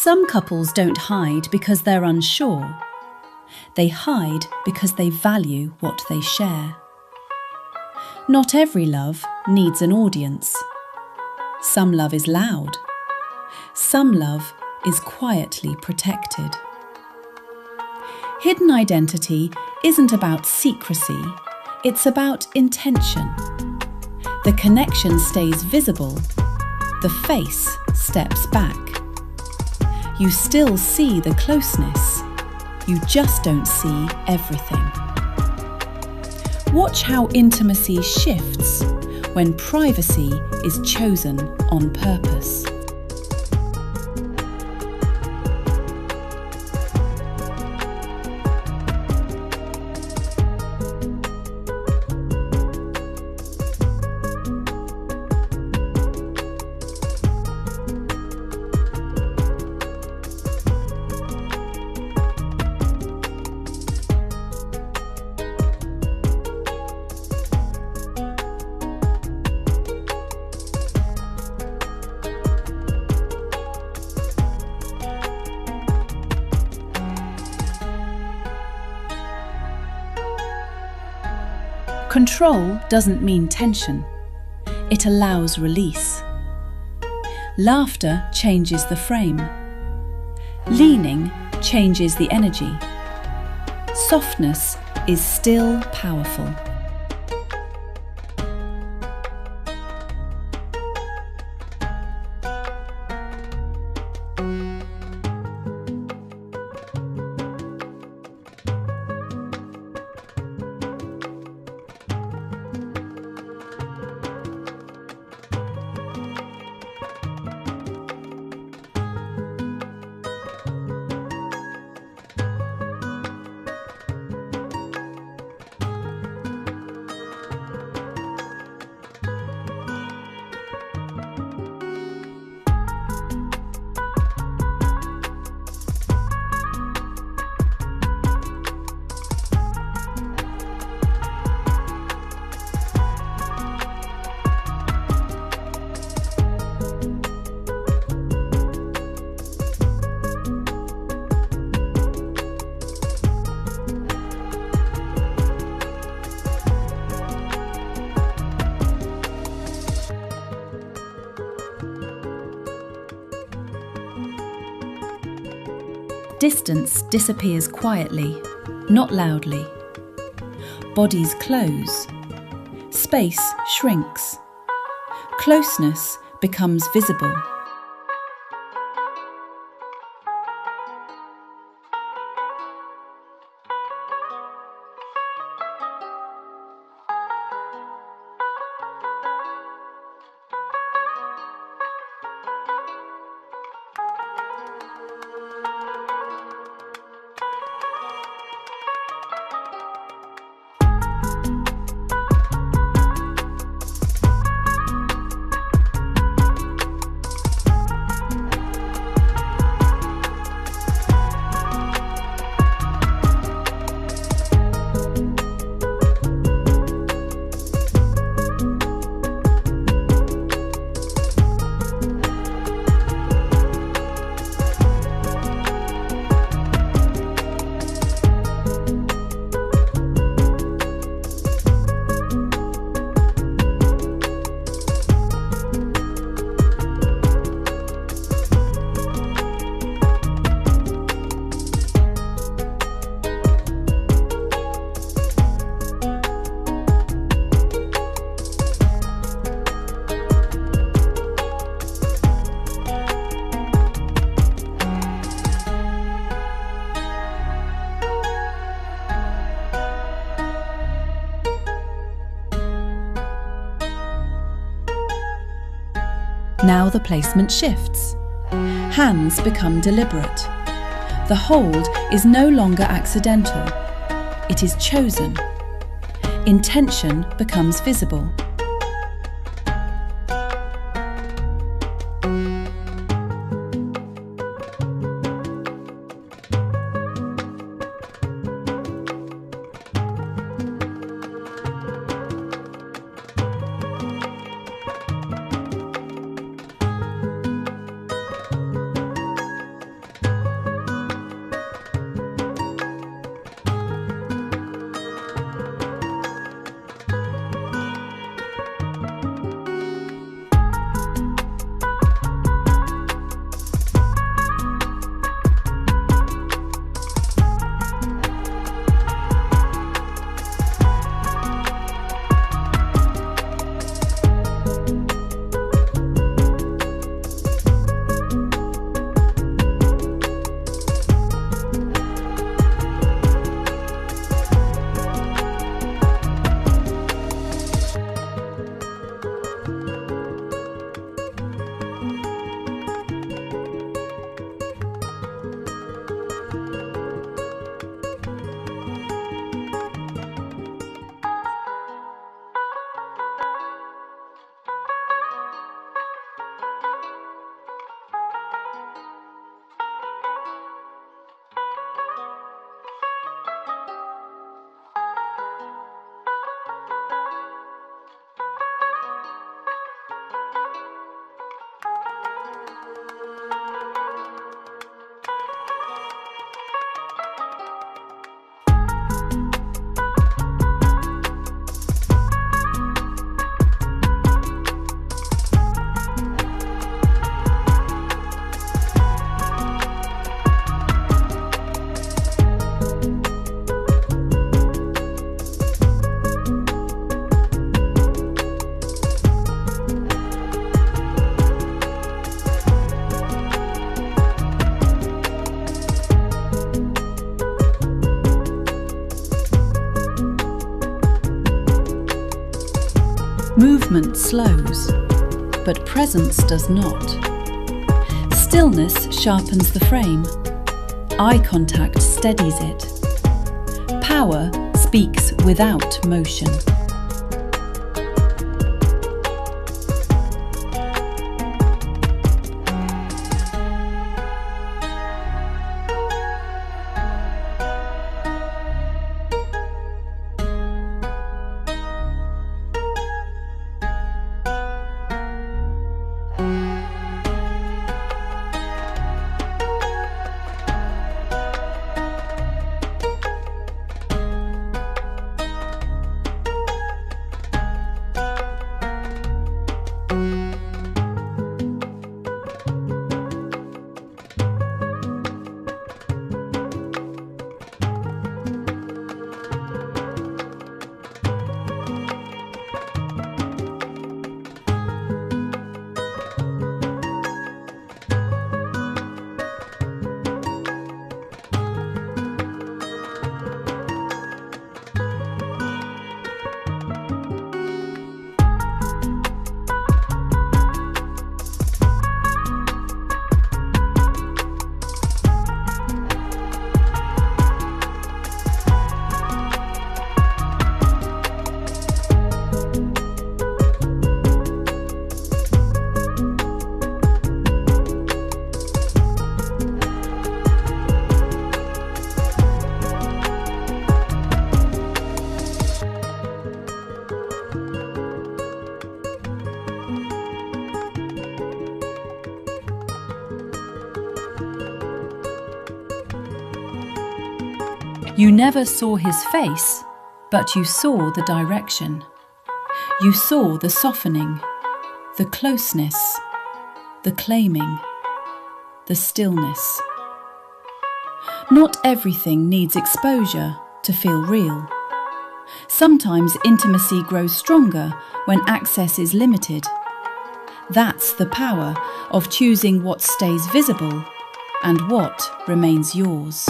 Some couples don't hide because they're unsure. They hide because they value what they share. Not every love needs an audience. Some love is loud. Some love is quietly protected. Hidden identity isn't about secrecy, it's about intention. The connection stays visible, the face steps back. You still see the closeness, you just don't see everything. Watch how intimacy shifts when privacy is chosen on purpose. Control doesn't mean tension. It allows release. Laughter changes the frame. Leaning changes the energy. Softness is still powerful. Distance disappears quietly, not loudly. Bodies close. Space shrinks. Closeness becomes visible. Now the placement shifts. Hands become deliberate. The hold is no longer accidental. It is chosen. Intention becomes visible. Movement slows, but presence does not. Stillness sharpens the frame. Eye contact steadies it. Power speaks without motion. You never saw his face, but you saw the direction. You saw the softening, the closeness, the claiming, the stillness. Not everything needs exposure to feel real. Sometimes intimacy grows stronger when access is limited. That's the power of choosing what stays visible and what remains yours.